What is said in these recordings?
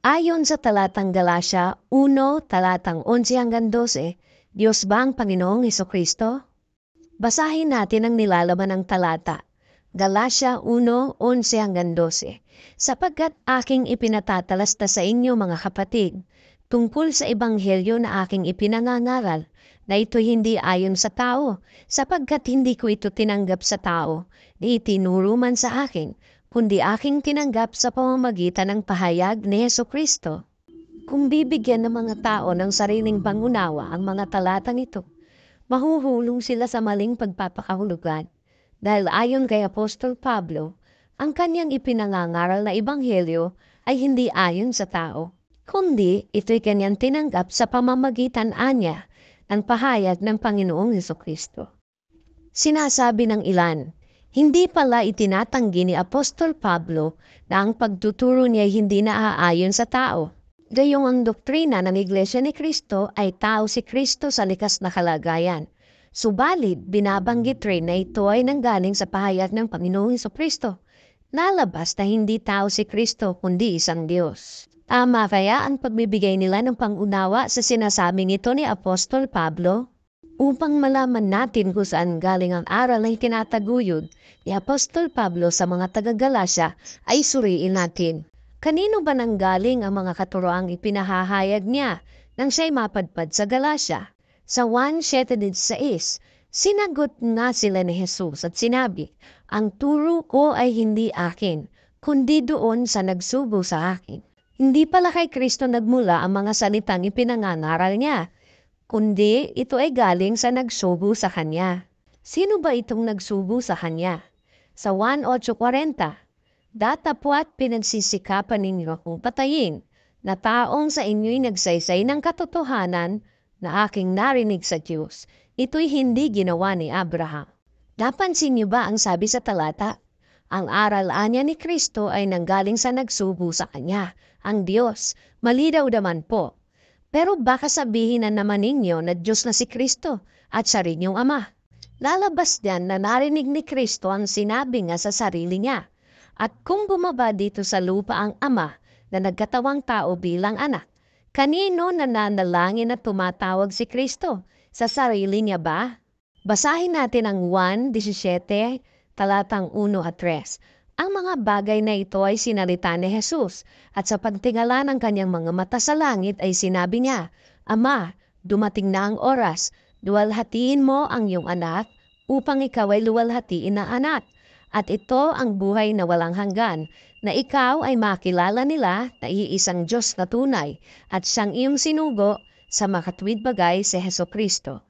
Ayon sa talatang Galasya 1, talatang 11 hanggang 12, Diyos ba ang Panginoong Hesukristo? Basahin natin ang nilalaman ng talata. Galasya 1:11 hanggang 12. Sapagkat aking ipinatatalastas sa inyo mga kapatid, tungkol sa ebanghelyo na aking ipinangangaral, na ito'y hindi ayon sa tao, sapagkat hindi ko ito tinanggap sa tao, ni itinuro man sa akin, kundi aking tinanggap sa pamamagitan ng pahayag ni Hesukristo. Kung bibigyan ng mga tao ng sariling pangunawa ang mga talatang ito, mahuhulong sila sa maling pagpapakahulugan. Dahil ayon kay Apostol Pablo, ang kanyang ipinangangaral na ebanghelyo ay hindi ayon sa tao, kundi ito'y kanyang tinanggap sa pamamagitan anya ng pahayag ng Panginoong Hesukristo. Sinasabi ng ilan, hindi pala itinatanggi ni Apostol Pablo na ang pagtuturo niya ay hindi naaayon sa tao. Gayong ang doktrina ng Iglesia ni Cristo ay tao si Cristo sa likas na kalagayan. Subalit, binabanggit rin na ito ay nanggaling sa pahayag ng Panginoong Hesukristo. Nalabas na hindi tao si Cristo kundi isang Diyos. Tama kaya ang pagbibigay nila ng pangunawa sa sinasabing ito ni Apostol Pablo? Upang malaman natin kung saan galing ang aral na itinataguyod ni Apostol Pablo sa mga taga-Galasya, ay suriin natin. Kanino ba nanggaling ang mga katuroang ipinahahayag niya nang siya'y mapadpad sa Galasya? Sa 1:7-6, sinagot nga sila ni Jesus at sinabi, ang turo ko ay hindi akin, kundi doon sa nagsugo sa akin. Hindi pala kay Kristo nagmula ang mga salitang ipinangangaral niya, kundi ito ay galing sa nagsugo sa kanya. Sino ba itong nagsugo sa kanya? Sa 1:8:40, datapwat pinagsisikapan ninyo akong patayin na taong sa inyo'y nagsaysay ng katotohanan na aking narinig sa Diyos. Ito'y hindi ginawa ni Abraham. Napansin niyo ba ang sabi sa talata? Ang aral anya ni Kristo ay nanggaling sa nagsugo sa kanya, ang Diyos. Mali daw naman po. Pero baka sabihin na naman ninyo na Diyos na si Kristo at siya rin yung Ama. Lalabas diyan na narinig ni Kristo ang sinabi nga sa sarili niya. At kung bumaba dito sa lupa ang Ama na nagkatawang tao bilang anak, kanino nananalangin at tumatawag si Kristo? Sa sarili niya ba? Basahin natin ang 1:17, talatang 1 at 3. Ang mga bagay na ito ay sinalita ni Jesus at sa pagtingala ng kanyang mga mata sa langit ay sinabi niya, Ama, dumating na ang oras, luwalhatiin mo ang iyong anak upang ikaw ay luwalhatiin na anak. At ito ang buhay na walang hanggan, na ikaw ay makilala nila na iisang Diyos na tunay at siyang iyong sinugo sa makatwid bagay si Hesukristo.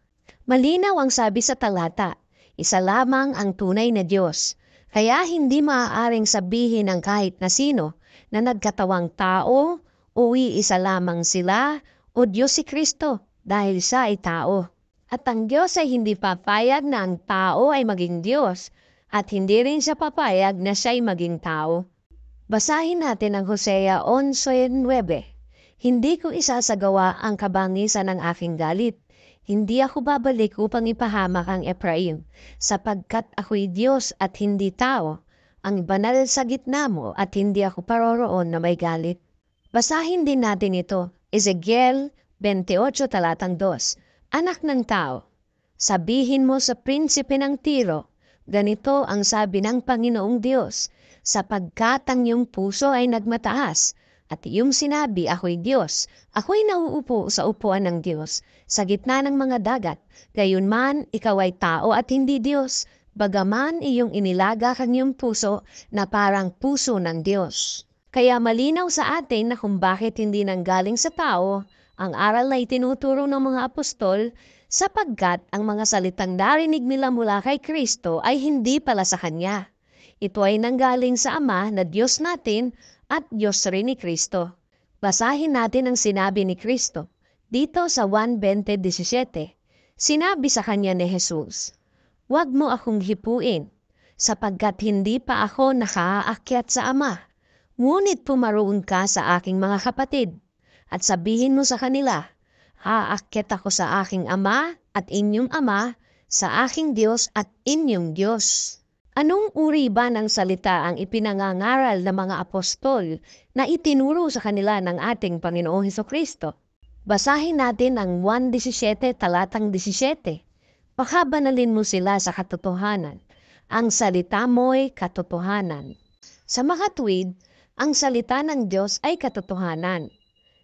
Malinaw ang sabi sa talata, isa lamang ang tunay na Diyos. Kaya hindi maaaring sabihin ng kahit na sino na nagkatawang tao o iisa lamang sila o Diyos si Kristo dahil siya ay tao. At ang Diyos ay hindi papayag na ang tao ay maging Diyos at hindi rin siya papayag na siya ay maging tao. Basahin natin ang Hosea 11:9. Hindi ko isasagawa ang kabangisan ng aking galit. Hindi ako babalik upang ipahamak ang Ephraim, sapagkat ako'y Diyos at hindi tao, ang banal sa gitna mo at hindi ako paroroon na may galit. Basahin din natin ito, Ezekiel 28 talatang 2. Anak ng tao, sabihin mo sa prinsipe ng Tiro, ganito ang sabi ng Panginoong Diyos, sapagkat ang iyong puso ay nagmataas, at iyong sinabi, ako'y Diyos, ako'y nauupo sa upuan ng Diyos, sa gitna ng mga dagat, gayunman ikaw ay tao at hindi Diyos, bagaman iyong inilaga kang iyong puso na parang puso ng Diyos. Kaya malinaw sa atin na kung bakit hindi nanggaling sa tao, ang aral na itinuturo ng mga apostol, sapagkat ang mga salitang narinig nila mula kay Kristo ay hindi pala sa Kanya. Ito ay nanggaling sa Ama na Diyos natin at Diyos rin ni Kristo. Basahin natin ang sinabi ni Kristo. Dito sa 1:20-17, sinabi sa kanya ni Jesus, huwag mo akong hipuin, sapagkat hindi pa ako nakaakyat sa Ama. Ngunit pumaroon ka sa aking mga kapatid, at sabihin mo sa kanila, aakyat ako sa aking Ama at inyong Ama, sa aking Diyos at inyong Diyos. Anong uri ba ng salita ang ipinangangaral ng mga apostol na itinuro sa kanila ng ating Panginoong Hesukristo? Basahin natin ang 1:17 talatang 17. Pakabanalin mo sila sa katotohanan. Ang salita mo'y katotohanan. Sa makatuwid, ang salita ng Diyos ay katotohanan.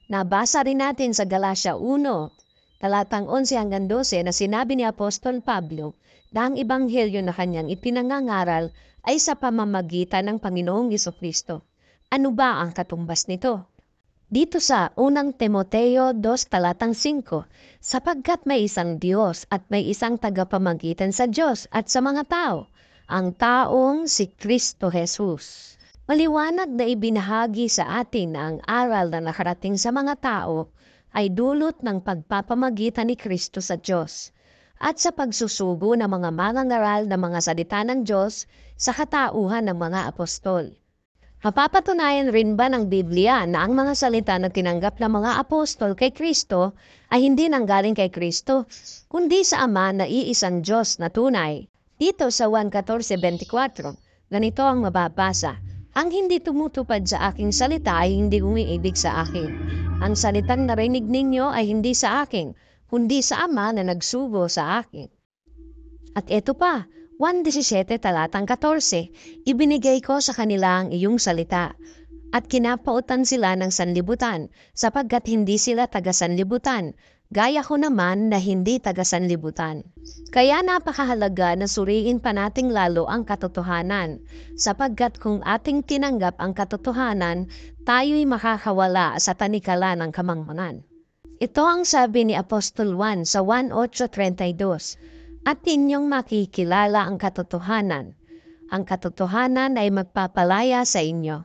Nabasa rin natin sa Galatia 1, talatang 11 hanggang 12 na sinabi ni Apostol Pablo na ang ebanghelyo na kanyang ipinangangaral ay sa pamamagitan ng Panginoong Hesukristo. Ano ba ang katumbas nito? Dito sa unang Timoteo 2 talatang 5, sapagkat may isang Diyos at may isang tagapamagitan sa Diyos at sa mga tao, ang taong si Kristo Jesus. Maliwanag na ibinahagi sa atin na ang aral na nakarating sa mga tao ay dulot ng pagpapamagitan ni Kristo sa Diyos at sa pagsusugo ng mga mangangaral ng mga salita ng Diyos sa katauhan ng mga apostol. Mapapatunayan rin ba ng Biblia na ang mga salita na tinanggap ng mga apostol kay Kristo ay hindi nanggaling kay Kristo, kundi sa Ama na iisang Diyos na tunay? Dito sa 1:14-24, ganito ang mababasa, ang hindi tumutupad sa aking salita ay hindi umiibig sa akin. Ang salitang narinig ninyo ay hindi sa akin, kundi sa Ama na nagsugo sa akin. At eto pa, 1:17 talatang 14, ibinigay ko sa kanila ang iyong salita, at kinapautan sila ng sanlibutan, sapagkat hindi sila taga-sanlibutan, gaya ko naman na hindi taga-sanlibutan. Kaya napakahalaga na suriin pa nating lalo ang katotohanan, sapagkat kung ating tinanggap ang katotohanan, tayo'y makakawala sa tanikala ng kamangmangan. Ito ang sabi ni Apostol Juan sa 1:8-32, at inyong makikilala ang katotohanan. Ang katotohanan ay magpapalaya sa inyo.